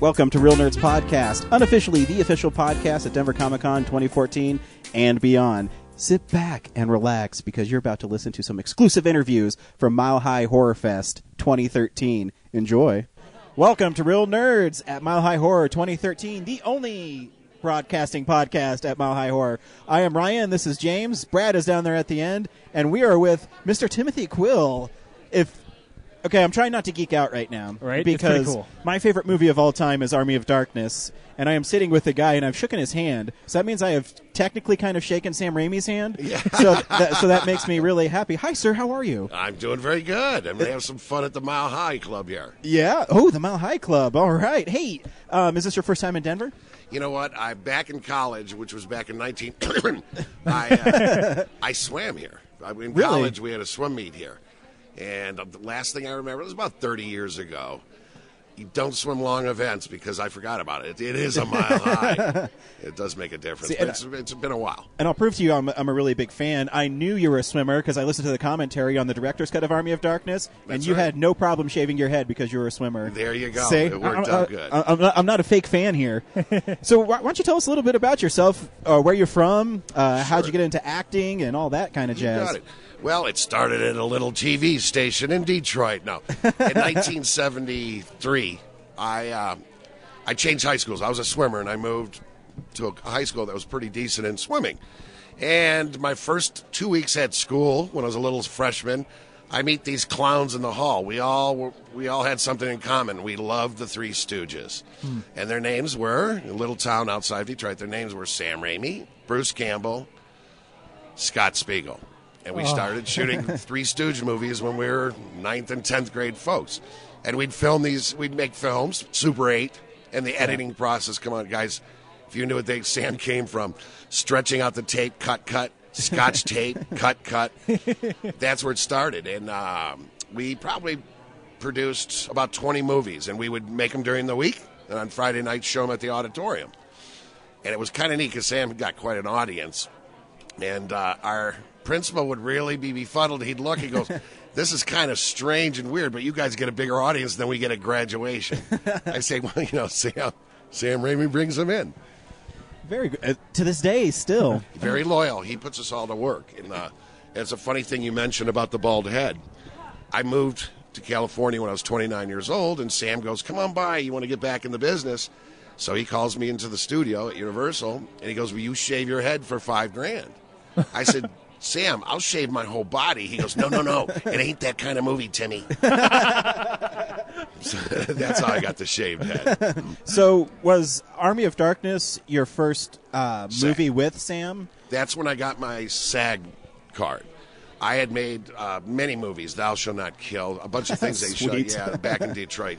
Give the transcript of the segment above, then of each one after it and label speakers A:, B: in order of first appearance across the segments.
A: Welcome to Real Nerds Podcast, unofficially the official podcast at Denver Comic-Con 2014 and beyond. Sit back and relax because you're about to listen to some exclusive interviews from Mile High Horror Fest 2013. Enjoy. Welcome to Real Nerds at Mile High Horror 2013, the only broadcasting podcast at Mile High Horror. I am Ryan, this is James, Brad is down there at the end, and we are with Mr. Timothy Quill. Okay, I'm trying not to geek out right now.
B: Right?
A: Because
B: it's pretty cool.
A: My favorite movie of all time is Army of Darkness, and I am sitting with a guy, and I've shooken his hand. So that means I have technically kind of shaken Sam Raimi's hand.
C: Yeah.
A: So that makes me really happy. Hi, sir. How are you?
C: I'm doing very good. I'm going to have some fun at the Mile High Club here.
A: Yeah. Oh, the Mile High Club. All right. Hey, is this your first time in Denver?
C: You know what? I'm back in college, which was back in 19... I swam here. In college, we had a swim meet here. And the last thing I remember, it was about 30 years ago. You don't swim long events because I forgot about it. It is a mile high. It does make a difference. See, but it's been a while.
A: And I'll prove to you I'm a really big fan. I knew you were a swimmer because I listened to the commentary on the director's cut of Army of Darkness, and you had no problem shaving your head because you were a swimmer.
C: There you go.
A: See?
C: It worked out good.
A: I'm not a fake fan here. So why don't you tell us a little bit about yourself, where you're from, how'd you get into acting, and all that kind of jazz.
C: You got it. Well, it started at a little TV station in Detroit. No, in 1973, I changed high schools. I was a swimmer, and I moved to a high school that was pretty decent in swimming. And my first 2 weeks at school, when I was a little freshman, I meet these clowns in the hall. We all had something in common. We loved the Three Stooges, and their names were, in a little town outside of Detroit, their names were Sam Raimi, Bruce Campbell, Scott Spiegel. And we started shooting Three Stooge movies when we were 9th and 10th grade folks. And we'd make films, Super 8, and the editing process. Come on, guys, if you knew what Sam came from, stretching out the tape, cut, scotch tape, cut. That's where it started. And we probably produced about 20 movies, and we would make them during the week, and on Friday night show them at the auditorium. And it was kind of neat because Sam got quite an audience. And our principal would really be befuddled. He'd look, he goes, this is kind of strange and weird, but you guys get a bigger audience than we get at graduation. I say, well, Sam Raimi brings them in.
A: Very good. To this day, still.
C: Very loyal. He puts us all to work. And it's a funny thing you mentioned about the bald head. I moved to California when I was 29 years old, and Sam goes, come on by, you want to get back in the business? So he calls me into the studio at Universal, and he goes, will you shave your head for $5,000? I said, Sam, I'll shave my whole body. He goes, no. It ain't that kind of movie, Timmy. So that's how I got the shaved head.
A: So was Army of Darkness your first movie with Sam?
C: That's when I got my SAG card. I had made many movies, Thou Shall Not Kill, a bunch of things they showed. Yeah, back in Detroit.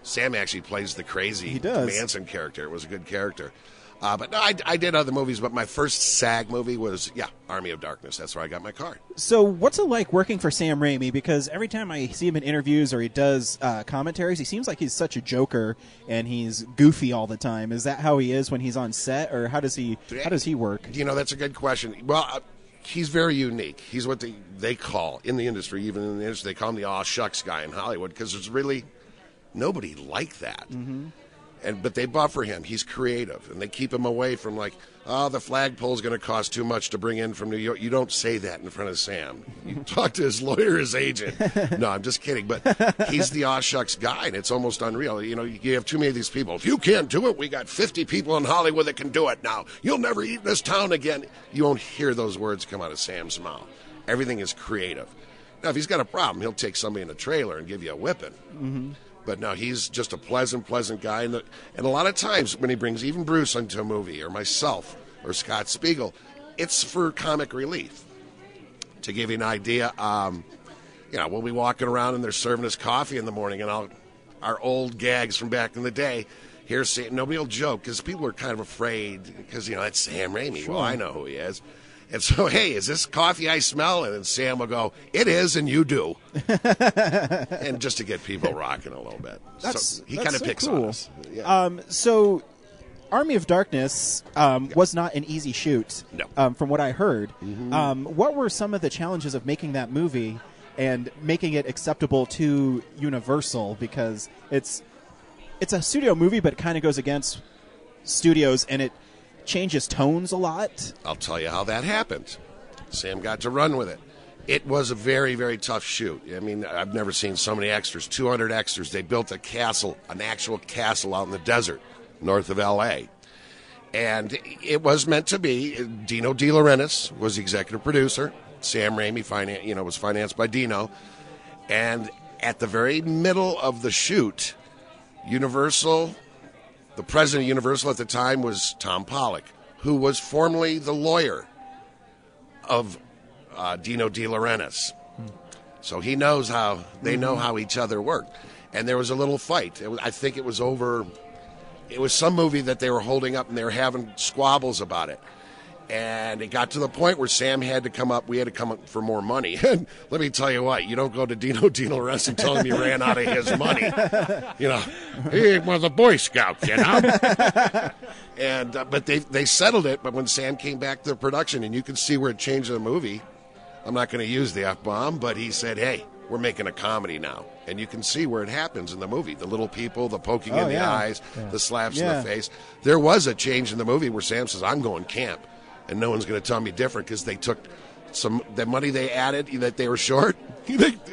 C: Sam actually plays the crazy Manson character. It was a good character. But no, I did other movies, but my first SAG movie was, Army of Darkness. That's where I got my card.
A: So what's it like working for Sam Raimi? Because every time I see him in interviews or he does commentaries, he seems like he's such a joker and he's goofy all the time. Is that how he is when he's on set, or how does he work?
C: That's a good question. Well, he's very unique. He's what they call, in the industry, even in the industry, they call him the aw shucks guy in Hollywood, because there's really nobody like that. Mm-hmm. But they buffer him. He's creative, and they keep him away from the flagpole's going to cost too much to bring in from New York. You don't say that in front of Sam. You talk to his lawyer, his agent. No, I'm just kidding. But he's the aw shucks guy, and it's almost unreal. You have too many of these people. If you can't do it, we got 50 people in Hollywood that can do it now. You'll never eat in this town again. You won't hear those words come out of Sam's mouth. Everything is creative. Now, if he's got a problem, he'll take somebody in a trailer and give you a whipping. Mm-hmm. But no, he's just a pleasant guy. And a lot of times when he brings even Bruce into a movie, or myself, or Scott Spiegel, it's for comic relief. To give you an idea, we'll be walking around and they're serving us coffee in the morning, and our old gags from back in the day, nobody will joke because people are kind of afraid because, that's Sam Raimi. Sure. Well, I know who he is. And so, hey, is this coffee I smell? And then Sam will go, it is, and you do. And just to get people rocking a little bit. He kind of picks on us. Yeah.
A: So Army of Darkness was not an easy shoot, from what I heard. Mm-hmm. What were some of the challenges of making that movie and making it acceptable to Universal? Because it's it's a studio movie, but it kind of goes against studios, and it changes tones a lot.
C: I'll tell you how that happened. Sam got to run with it. It was a very, very tough shoot. I mean, I've never seen so many extras, 200 extras. They built a castle, an actual castle out in the desert north of L.A., and it was meant to be. Dino De Laurentiis was the executive producer. Sam Raimi was financed by Dino. And at the very middle of the shoot, Universal, the president of Universal at the time was Tom Pollock, who was formerly the lawyer of Dino De Laurentiis. So he knows how, they know how each other worked. And there was a little fight. I think it was over... It was some movie that they were holding up, and they were having squabbles about it. And it got to the point where Sam had to come up. We had to come up for more money. And let me tell you what, you don't go to Dino De Laurentiis and tell him you ran out of his money. He was a Boy Scout, And but they settled it. But when Sam came back to the production, and you can see where it changed the movie, I'm not going to use the F-bomb, but he said, hey, we're making a comedy now. And you can see where it happens in the movie. The little people, the poking in the eyes, the slaps in the face. There was a change in the movie where Sam says, I'm going camp. And no one's going to tell me different, because they took the money they added that they were short.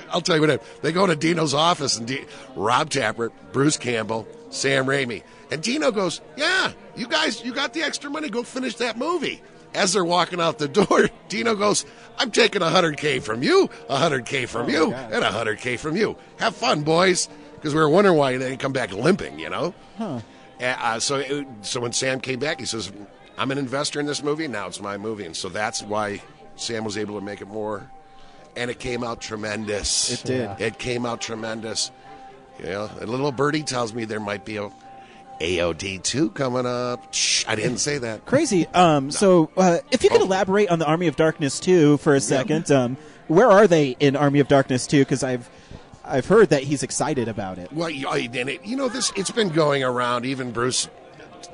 C: I'll tell you what, they go to Dino's office, and Rob Tappert, Bruce Campbell, Sam Raimi. And Dino goes, yeah, you guys, you got the extra money. Go finish that movie. As they're walking out the door, Dino goes, I'm taking $100K from you, $100K from you, and $100K from you. Have fun, boys. Because we were wondering why they didn't come back limping, Huh. So when Sam came back, he says, I'm an investor in this movie. Now it's my movie. And so that's why Sam was able to make it more. And it came out tremendous.
A: It did.
C: It came out tremendous. A little birdie tells me there might be a AOD 2 coming up. Shh, I didn't say that.
A: Crazy. So if you could elaborate on the Army of Darkness 2 for a second, where are they in Army of Darkness 2? Because I've heard that he's excited about it.
C: Well, it's been going around. Even Bruce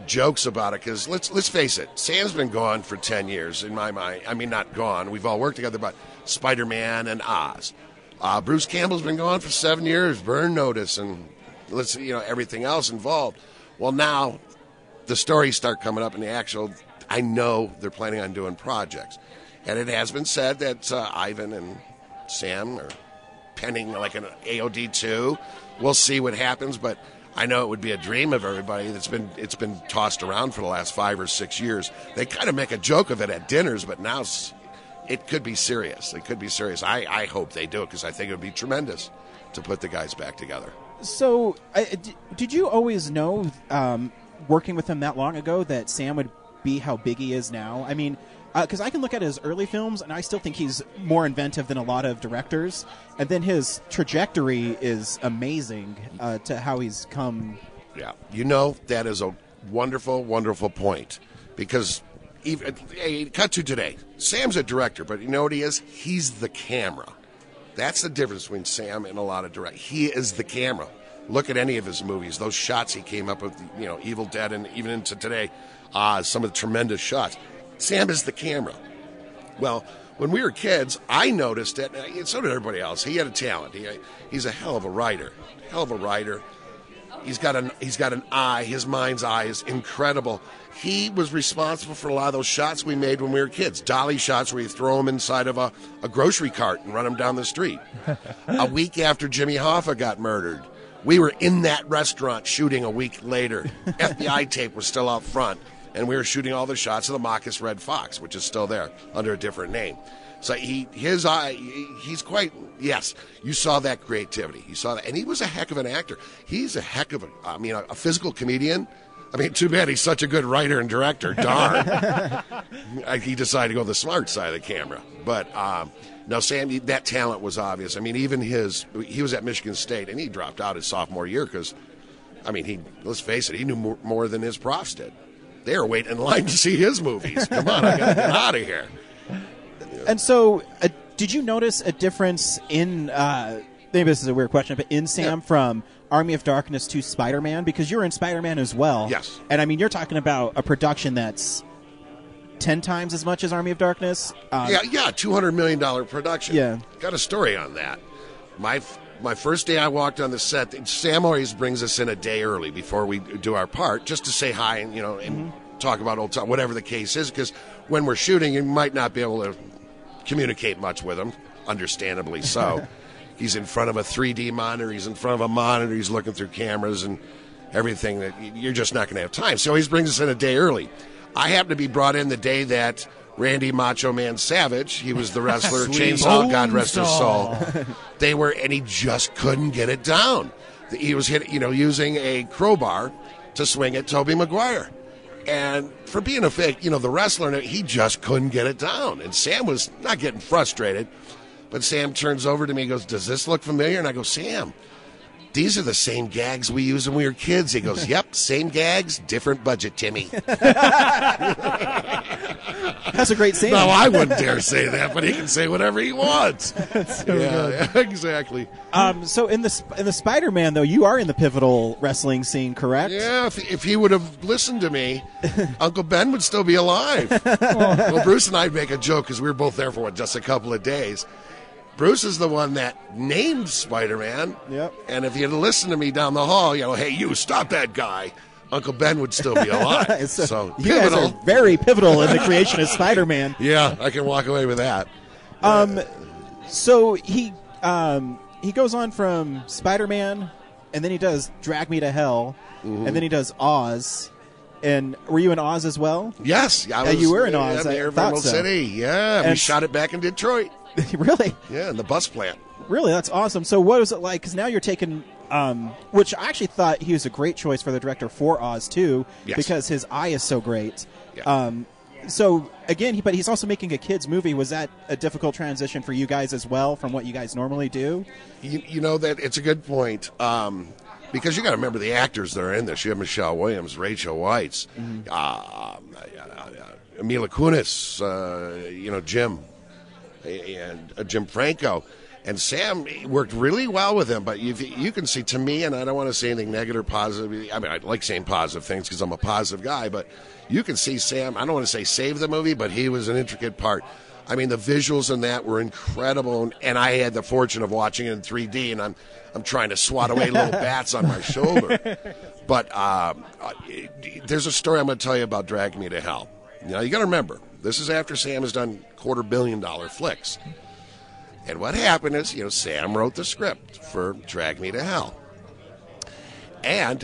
C: jokes about it, because let's face it, Sam's been gone for 10 years in my mind. I mean, not gone. We've all worked together, but Spider-Man and Oz. Bruce Campbell's been gone for 7 years. Burn Notice and everything else involved. Well, now the stories start coming up in the actual. I know they're planning on doing projects, and it has been said that Ivan and Sam are penning like an AOD 2. We'll see what happens, but I know it would be a dream of everybody. It's been tossed around for the last 5 or 6 years. They kind of make a joke of it at dinners, but now it could be serious. It could be serious. I hope they do it, because I think it would be tremendous to put the guys back together.
A: So, did you always know, working with him that long ago, that Sam would be how big he is now? I mean, because I can look at his early films, and I still think he's more inventive than a lot of directors. And then his trajectory is amazing to how he's come.
C: Yeah, that is a wonderful, wonderful point. Because cut to today, Sam's a director, but you know what he is? He's the camera. That's the difference between Sam and a lot of directors. He is the camera. Look at any of his movies. Those shots he came up with, Evil Dead, and even into today, some of the tremendous shots. Sam is the camera. Well, when we were kids, I noticed it, and so did everybody else. He had a talent. He's a hell of a writer. He's got an eye. His mind's eye is incredible. He was responsible for a lot of those shots we made when we were kids. Dolly shots where you throw them inside of a grocery cart and run them down the street. A week after Jimmy Hoffa got murdered, we were in that restaurant shooting a week later. FBI tape was still out front, and we were shooting all the shots of the Marcus Red Fox, which is still there under a different name. So his eye, he's quite, yes, you saw that creativity. You saw that, and he was a heck of an actor. He's a heck of a physical comedian. I mean, too bad he's such a good writer and director. Darn. He decided to go the smart side of the camera. But, no, Sam, that talent was obvious. I mean, even he was at Michigan State, and he dropped out his sophomore year because, let's face it, he knew more than his profs did. They were waiting in line to see his movies. Come on, I got to get out of here.
A: And so, did you notice a difference in, maybe this is a weird question, but in Sam from Army of Darkness to Spider-Man? Because you're in Spider-Man as well.
C: Yes.
A: And, you're talking about a production that's 10 times as much as Army of Darkness.
C: $200 million production.
A: Yeah.
C: Got a story on that. my first day I walked on the set, Sam always brings us in a day early before we do our part, just to say hi and and talk about old time, whatever the case is. Because when we're shooting, you might not be able to communicate much with him, understandably so. He's in front of a 3D monitor. He's in front of a monitor. He's looking through cameras and everything that you're just not going to have time. So he always brings us in a day early. I happened to be brought in the day that Randy Macho Man Savage, he was the wrestler, Chainsaw, God rest his soul. And he just couldn't get it down. He was using a crowbar to swing at Tobey Maguire. And for being a fake, the wrestler, he just couldn't get it down. And Sam was not getting frustrated, but Sam turns over to me and goes, "Does this look familiar?" And I go, "Sam, these are the same gags we used when we were kids." He goes, "Yep, same gags, different budget, Timmy."
A: That's a great scene.
C: No, I wouldn't dare say that, but he can say whatever he wants. Yeah, exactly.
A: So in the Spider-Man, though, you are in the pivotal wrestling scene, correct?
C: Yeah, if he would have listened to me, Uncle Ben would still be alive. Well, Bruce and I make a joke because we were both there for just a couple of days. Bruce is the one that named Spider-Man.
A: Yep.
C: And if he had listened to me down the hall, "Hey, you, stop that guy," Uncle Ben would still be alive. So
A: you guys are very pivotal in the creation of Spider-Man.
C: Yeah, I can walk away with that.
A: So he goes on from Spider-Man, and then he does Drag Me to Hell, and then he does Oz. And were you in Oz as well?
C: Yes,
A: you were in Oz.
C: Yeah,
A: I thought so.
C: City. Yeah, we shot it back in Detroit.
A: Really?
C: Yeah, in the bus plant.
A: Really, that's awesome. So what was it like? Because now you're taking, which I actually thought he was a great choice for the director for Oz too, because his eye is so great. Yeah. So again, but he's also making a kids movie. Was that a difficult transition for you guys as well from what you guys normally do?
C: That it's a good point. Because you got to remember the actors that are in this. You have Michelle Williams, Rachel Weisz, Mila Kunis, Jim, and Jim Franco. And Sam worked really well with him, but you can see, to me, and I don't want to say anything negative or positive. I mean, I like saying positive things because I'm a positive guy, but you can see Sam, I don't want to say save the movie, but he was an intricate part. I mean, the visuals in that were incredible, and I had the fortune of watching it in 3D, and I'm trying to swat away little bats on my shoulder. But there's a story I'm going to tell you about Drag Me to Hell. Now, you got to remember, this is after Sam has done $250 million flicks. And what happened is, Sam wrote the script for Drag Me to Hell. And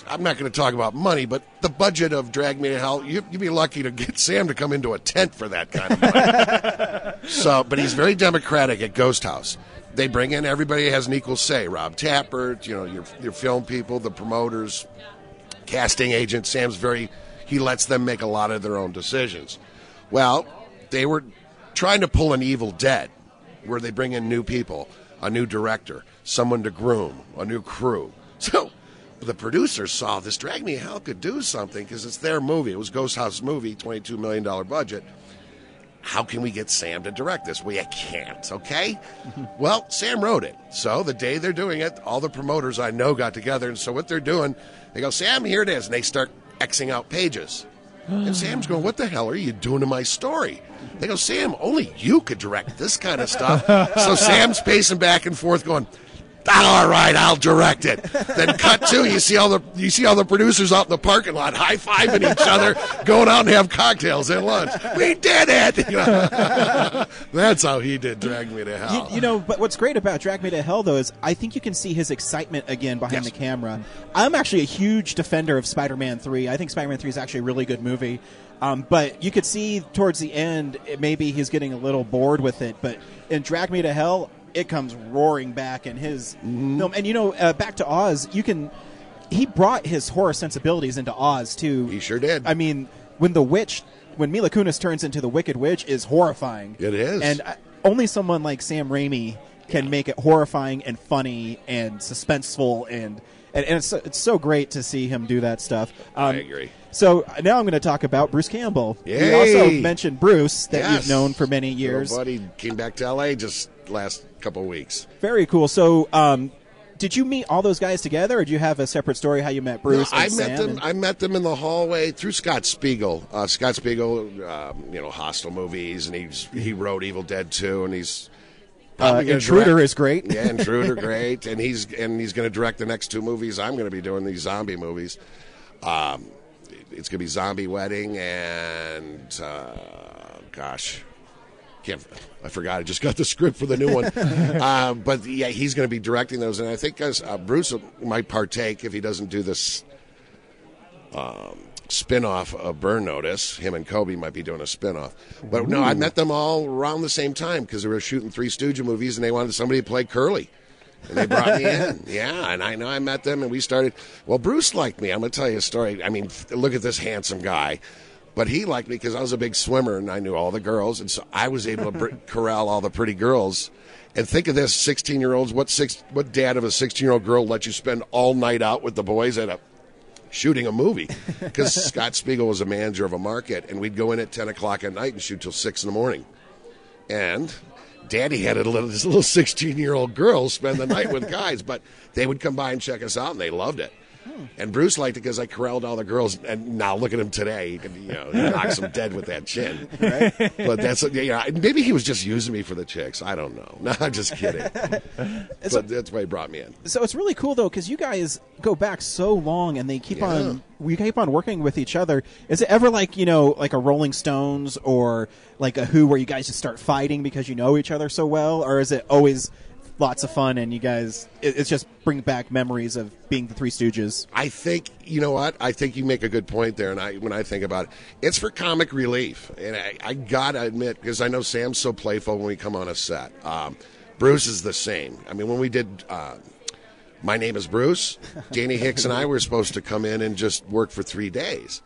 C: I'm not going to talk about money, but the budget of Drag Me to Hell, you'd be lucky to get Sam to come into a tent for that kind of money. But he's very democratic at Ghost House. They bring in everybody who has an equal say. Rob Tappert, your film people, the promoters, casting agents. He lets them make a lot of their own decisions. Well, they were trying to pull an Evil Dead, where they bring in new people, a new director, someone to groom, a new crew. So the producers saw this Drag Me to Hell could do something because it's their movie. It was Ghost House movie, $22 million budget. How can we get Sam to direct this? Well, you can't, okay? Well, Sam wrote it. So the day they're doing it, all the promoters I know got together, and so what they're doing, they go, "Sam, here it is," and they start Xing out pages. And Sam's going, "What the hell are you doing to my story?" They go, "Sam, only you could direct this kind of stuff." So Sam's pacing back and forth going, "All right, I'll direct it." Then cut to, you see all the producers out in the parking lot high-fiving each other, going out and have cocktails at lunch. "We did it!" That's how he did Drag Me to Hell.
A: But what's great about Drag Me to Hell, though, is I think you can see his excitement again behind the camera. I'm actually a huge defender of Spider-Man 3. I think Spider-Man 3 is actually a really good movie. But you could see towards the end, maybe he's getting a little bored with it. But in Drag Me to Hell, it comes roaring back in his film. And, back to Oz, he brought his horror sensibilities into Oz, too.
C: He sure did.
A: I mean, when Mila Kunis turns into the Wicked Witch is horrifying.
C: It is.
A: And only someone like Sam Raimi can make it horrifying and funny and suspenseful, and it's so great to see him do that stuff.
C: I agree.
A: So now I'm going to talk about Bruce Campbell.
C: Yay.
A: We also mentioned Bruce that you've known for many years.
C: Your buddy came back to L.A. just last couple of weeks.
A: Very cool. So did you meet all those guys together, or do you have a separate story how you met Bruce and Sam?
C: I met them in the hallway through Scott Spiegel. Scott Spiegel, Hostile movies, and he wrote Evil Dead 2, and he's
A: Intruder is great.
C: Yeah, Intruder, great, and he's going to direct the next 2 movies. I'm going to be doing these zombie movies. It's going to be Zombie Wedding and I forgot. I just got the script for the new one. But yeah, he's going to be directing those, and I think Bruce might partake if he doesn't do this spin-off of Burn Notice. Him and Kobe might be doing a spin-off. But no, I met them all around the same time because they were shooting 3 Stooges movies, and they wanted somebody to play Curly. And they brought me in. Yeah, and I met them, and we started. Well, Bruce liked me. I'm going to tell you a story. I mean, look at this handsome guy. But he liked me because I was a big swimmer, and I knew all the girls, and so I was able to corral all the pretty girls. And think of this, 16-year-olds. What dad of a 16-year-old girl let you spend all night out with the boys at shooting a movie? Because Scott Spiegel was a manager of a market, and we'd go in at 10 o'clock at night and shoot till 6 in the morning. And Daddy had this little 16-year-old girl spend the night with guys, but they would come by and check us out, and they loved it. And Bruce liked it because I corralled all the girls. And now look at him today. He knocks them dead with that chin. Right? But maybe he was just using me for the chicks. I don't know. No, I'm just kidding. But that's why he brought me in.
A: So it's really cool, though, because you guys go back so long, and they keep on. We keep on working with each other. Is it ever like a Rolling Stones or like a Who, where you guys just start fighting because you know each other so well, or is it always lots of fun, and you guys, it's just bring back memories of being the 3 Stooges?
C: I think, you know what? I think you make a good point there, and when I think about it, it's for comic relief. And I got to admit, because I know Sam's so playful when we come on a set. Bruce is the same. I mean, when we did My Name is Bruce, Danny Hicks and I were supposed to come in and just work for 3 days.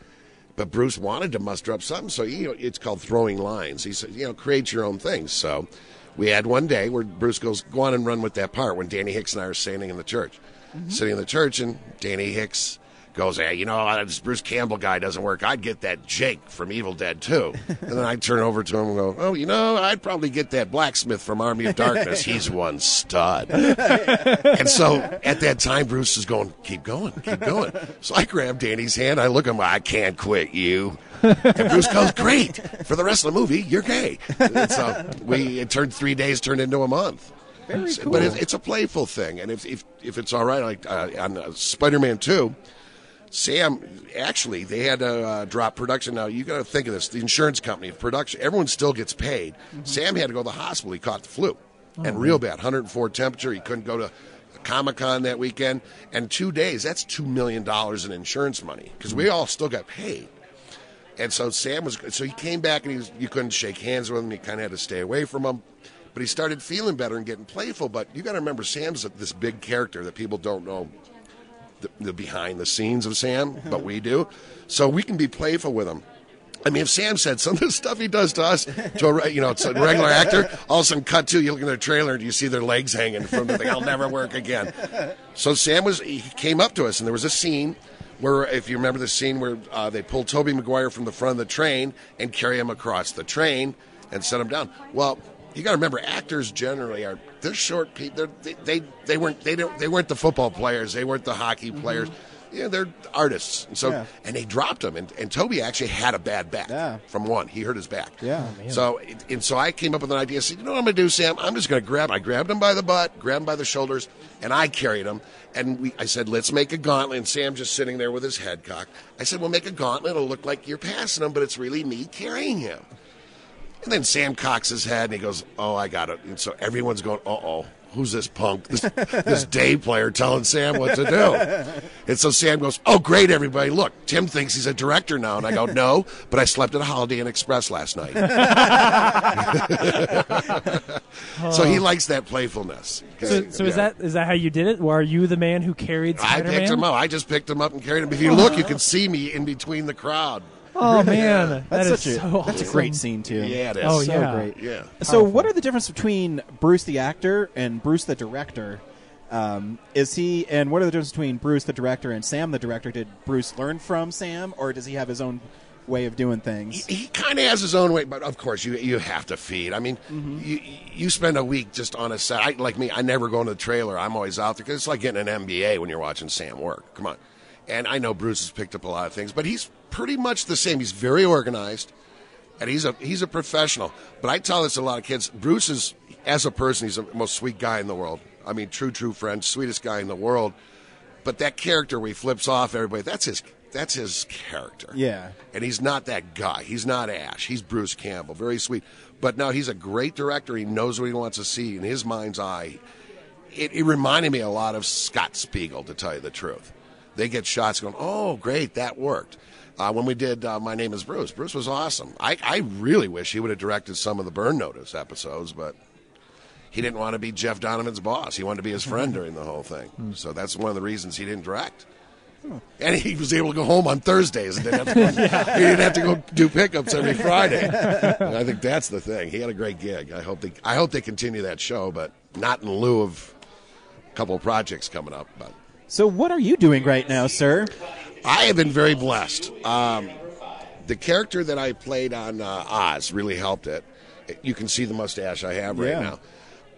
C: But Bruce wanted to muster up something, so it's called throwing lines. He said, create your own things. So we had one day where Bruce goes, go on and run with that part, when Danny Hicks and I are sitting in the church. And Danny Hicks goes, hey, this Bruce Campbell guy doesn't work. I'd get that Jake from Evil Dead, too. And then I'd turn over to him and go, I'd probably get that blacksmith from Army of Darkness. He's one stud. And so at that time, Bruce is going, keep going. So I grab Danny's hand. I look at him, I can't quit you. And Bruce goes, great. For the rest of the movie, you're gay. And so it turned 3 days turned into a month.
A: Very cool.
C: But it's a playful thing. And if it's all right, like on Spider-Man 2, Sam, actually, they had to drop production. Now, you got to think of this. The insurance company, production, everyone still gets paid. Sam had to go to the hospital. He caught the flu. And real bad, 104 temperature. He couldn't go to Comic-Con that weekend. And 2 days, that's $2 million in insurance money. Because we all still got paid. And so so he came back, and you couldn't shake hands with him. You kind of had to stay away from him. But he started feeling better and getting playful. But you got to remember, Sam's this big character that people don't know the behind the scenes of Sam, but we do. So we can be playful with him. I mean, if Sam said some of the stuff he does to us, to a regular actor, all of a sudden cut to, you look in their trailer and you see their legs hanging from the thing. I'll never work again. So he came up to us, and there was a scene where, if you remember the scene where they pull Tobey Maguire from the front of the train and carry him across the train and set him down. Well, you got to remember, actors generally they're short people. They weren't the football players. They weren't the hockey players. They're artists. And so and they dropped him. And Toby actually had a bad back from one. He hurt his back.
A: Yeah.
C: So I came up with an idea. I said, you know what I'm going to do, Sam? I'm just going to I grabbed him by the butt, grabbed him by the shoulders, and I carried him. And I said, let's make a gauntlet. And Sam just sitting there with his head cocked. I said, we'll make a gauntlet. It'll look like you're passing him, but it's really me carrying him. And then Sam cocks his head, and he goes, oh, I got it. And so everyone's going, uh-oh, who's this punk, this day player telling Sam what to do? And so Sam goes, oh, great, everybody. Look, Tim thinks he's a director now. And I go, no, but I slept at a Holiday Inn Express last night. So he likes that playfulness.
B: So is that how you did it? Or are you the man who carried Spider-Man?
C: I picked him up. I just picked him up and carried him. If you look, you can see me in between the crowd.
B: Oh, man.
A: That's a great scene, too.
C: Yeah, it is.
B: Oh,
A: so
B: yeah.
A: great.
C: Yeah.
A: So what are the difference between Bruce the actor and Bruce the director? And what are the differences between Bruce the director and Sam the director? Did Bruce learn from Sam, or does he have his own way of doing things?
C: He kind of has his own way, but of course you have to feed. I mean, you spend a week just on a set. Like me, I never go into the trailer. I'm always out there because it's like getting an MBA when you're watching Sam work. Come on. And I know Bruce has picked up a lot of things, but he's pretty much the same. He's very organized, and he's a professional. But I tell this to a lot of kids. Bruce is as a person, he's the most sweet guy in the world. I mean, true friend, sweetest guy in the world. But that character where he flips off everybody, that's his character.
A: Yeah.
C: And he's not that guy. He's not Ash. He's Bruce Campbell. Very sweet. But no, he's a great director. He knows what he wants to see. In his mind's eye, it reminded me a lot of Scott Spiegel, to tell you the truth. They get shots going, oh, great, that worked. When we did My Name is Bruce was awesome. I really wish he would have directed some of the Burn Notice episodes, but he didn't want to be Jeff Donovan's boss. He wanted to be his friend during the whole thing. So that's one of the reasons he didn't direct. And he was able to go home on Thursdays and didn't have to go do pickups every Friday. And I think that's the thing. He had a great gig. I hope they continue that show, but not in lieu of a couple of projects coming up. But
A: So what are you doing right now, sir?
C: I have been very blessed. The character that I played on Oz really helped it. You can see the mustache I have right now.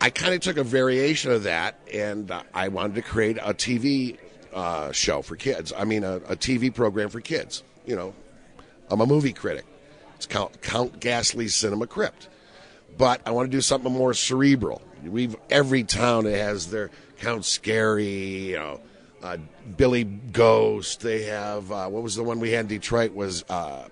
C: I kind of took a variation of that, and I wanted to create a TV show for kids. I mean, a TV program for kids. You know, I'm a movie critic. It's Count Ghastly's Cinema Crypt. But I want to do something more cerebral. Every town has their Count Scary, you know, Billy Ghost. They have, what was the one we had in Detroit was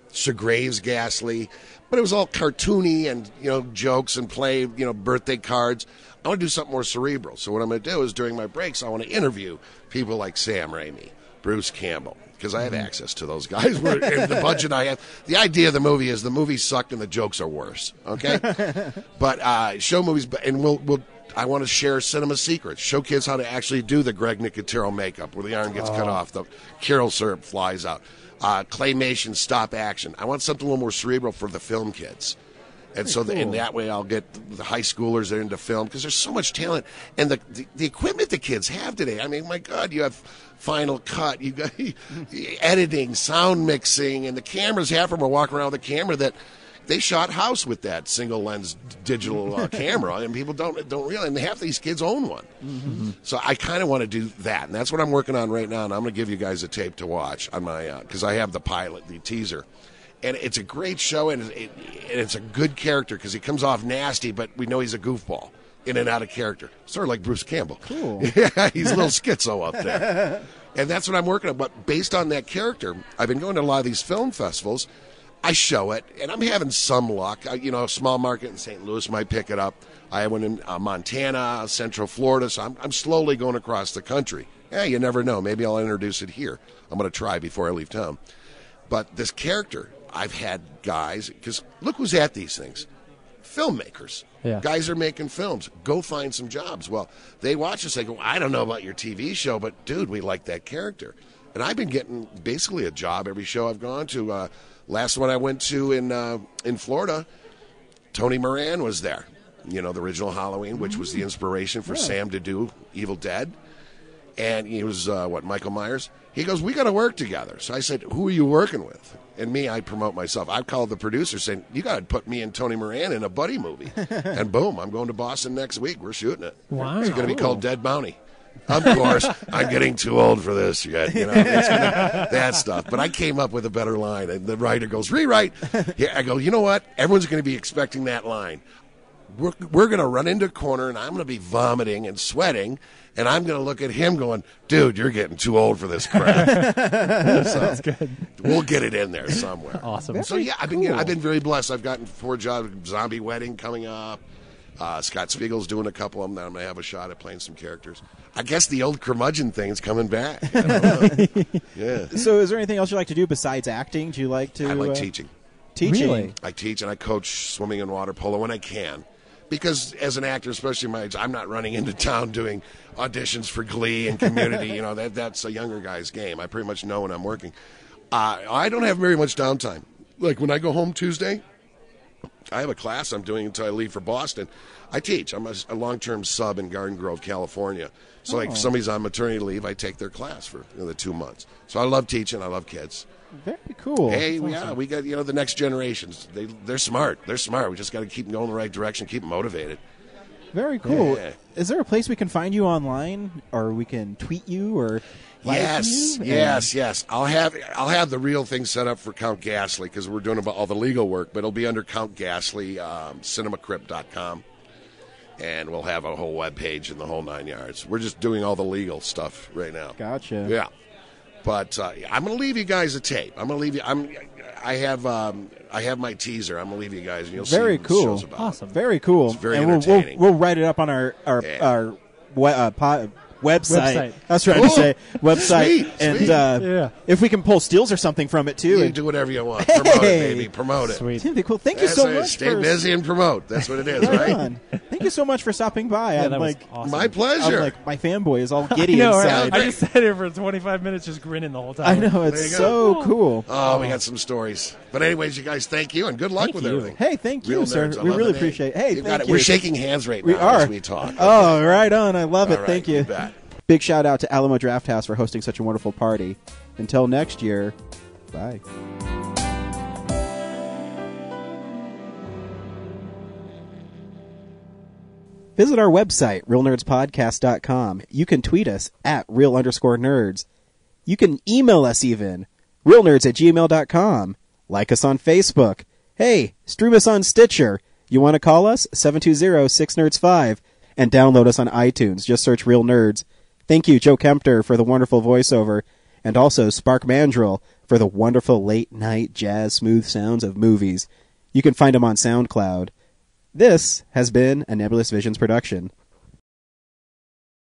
C: Sir Graves Ghastly. But it was all cartoony and, you know, jokes and play, you know, birthday cards. I want to do something more cerebral. So what I'm going to do is during my breaks, I want to interview people like Sam Raimi, Bruce Campbell, because I have access to those guys. And the budget I have. The idea of the movie is the movie sucked and the jokes are worse. Okay, but show movies, and I want to share cinema secrets. Show kids how to actually do the Greg Nicotero makeup, where the arm gets cut off, the Carol syrup flies out, claymation stop action. I want something a little more cerebral for the film kids. And so in that way, I'll get the high schoolers that are into film, because there's so much talent. And the equipment the kids have today, I mean, my God, you have Final Cut, you got editing, sound mixing, and the cameras, half of them are walking around with a camera that they shot House with that single lens digital camera, and people don't realize, and half these kids own one. Mm-hmm. So I kind of want to do that, and that's what I'm working on right now, and I'm going to give you guys a tape to watch on my, because I have the pilot, the teaser. And it's a great show, and it's a good character because he comes off nasty, but we know he's a goofball, in and out of character. Sort of like Bruce Campbell.
A: Cool.
C: Yeah, he's a little schizo up there. And that's what I'm working on. But based on that character, I've been going to a lot of these film festivals. I show it, and I'm having some luck. You know, a small market in St. Louis might pick it up. I went in Montana, Central Florida, so I'm slowly going across the country. Yeah, you never know. Maybe I'll introduce it here. I'm going to try before I leave town. But this character, I've had guys, because look who's at these things. Filmmakers.
B: Yeah.
C: Guys are making films. Go find some jobs. Well, they watch us. They go, I don't know about your TV show, but, dude, we like that character. And I've been getting basically a job every show I've gone to. Last one I went to in Florida, Tony Moran was there. You know, the original Halloween, which was the inspiration for Sam to do Evil Dead. And he was, Michael Myers? He goes, we got to work together. So I said, who are you working with? And me, I promote myself. I called the producer saying, you got to put me and Tony Moran in a buddy movie. And boom, I'm going to Boston next week. We're shooting it.
B: Wow.
C: It's going to be called Dead Bounty. Of course, I'm getting too old for this yet. You know, that stuff. But I came up with a better line. And the writer goes, rewrite. Yeah, I go, you know what? Everyone's going to be expecting that line. We're going to run into a corner, and I'm going to be vomiting and sweating, and I'm going to look at him going, dude, you're getting too old for this crap.
B: That's good.
C: We'll get it in there somewhere.
B: Awesome.
C: So, yeah, I've been very blessed. I've gotten 4 jobs. Zombie Wedding coming up. Scott Spiegel's doing a couple of them that I'm going to have a shot at playing some characters. I guess the old curmudgeon thing's coming back. I don't know. Yeah.
A: So is there anything else you like to do besides acting? Do you like to...
C: I like teaching.
A: Teaching?
B: Really?
C: I teach and I coach swimming and water polo when I can. Because as an actor, especially my age, I'm not running into town doing auditions for Glee and Community. You know, that's a younger guy's game. I pretty much know when I'm working. I don't have very much downtime. Like when I go home Tuesday, I have a class I'm doing until I leave for Boston. I teach. I'm a long-term sub in Garden Grove, California. So like if somebody's on maternity leave, I take their class for the 2 months. So I love teaching. I love kids.
A: Very cool.
C: Hey, yeah, we got the next generations. They're smart. They're smart. We just got to keep them going in the right direction. Keep them motivated.
A: Very cool.
C: Yeah.
A: Is there a place we can find you online, or we can tweet you, or like you?
C: Yes. I'll have the real thing set up for Count Ghastly because we're doing about all the legal work, but it'll be under Count Ghastly, cinemacrypt.com. and we'll have a whole web page and the whole 9 yards. We're just doing all the legal stuff right now.
A: Gotcha.
C: Yeah. But I'm going to leave you guys a tape. I'm going to leave you. I have my teaser. I'm going to leave you guys, and you'll see
A: Very
C: what
A: cool.
C: the show's about.
B: Awesome.
A: Very cool.
C: It's very
A: and
C: entertaining.
A: We'll write it up on our website. That's right to say website.
C: Sweet,
A: and
C: sweet.
B: Yeah.
A: if we can pull steals or something from it too.
C: You
A: and-
C: do whatever you want. Promote it,
A: Hey.
C: baby. Promote it.
B: Sweet.
A: Timothy, cool. Thank you
C: That's
A: so
C: it.
A: much.
C: Stay
A: for,
C: busy and promote. That's what it is,
A: Right
C: right?
A: on. Thank you so much for stopping by.
B: Yeah,
A: I'm
B: that was
A: like,
B: awesome.
C: My pleasure.
A: I'm like, my fanboy is all giddy
B: I know,
A: inside.
B: right? I just sat here for 25 minutes just grinning the whole time.
A: I know,
C: There
A: it's
C: you
A: so
B: go.
A: cool.
C: Oh, we got some stories. But anyways, you guys, thank you, and good luck
B: Thank
C: with
B: you.
C: everything.
A: Hey, thank you,
C: Real
A: sir.
C: nerds, I
A: We
C: love
A: really
C: the name.
A: appreciate it. Hey,
C: You got
A: thank
C: it.
A: you.
C: We're shaking hands right
A: We
C: now
A: are.
C: as we talk.
A: Oh, right on. I love it.
C: All right,
A: Thank you.
C: you bet.
A: Big shout out to Alamo Draft House for hosting such a wonderful party. Until next year, bye. Visit our website, realnerdspodcast.com. You can tweet us at real_nerds. You can email us even, realnerds@gmail.com. Like us on Facebook. Hey, stream us on Stitcher. You want to call us? 720-6nerds5. And download us on iTunes. Just search Real Nerds. Thank you, Joe Kempter, for the wonderful voiceover. And also Spark Mandrill for the wonderful late-night jazz smooth sounds of movies. You can find him on SoundCloud. This has been a Nebulous Visions production.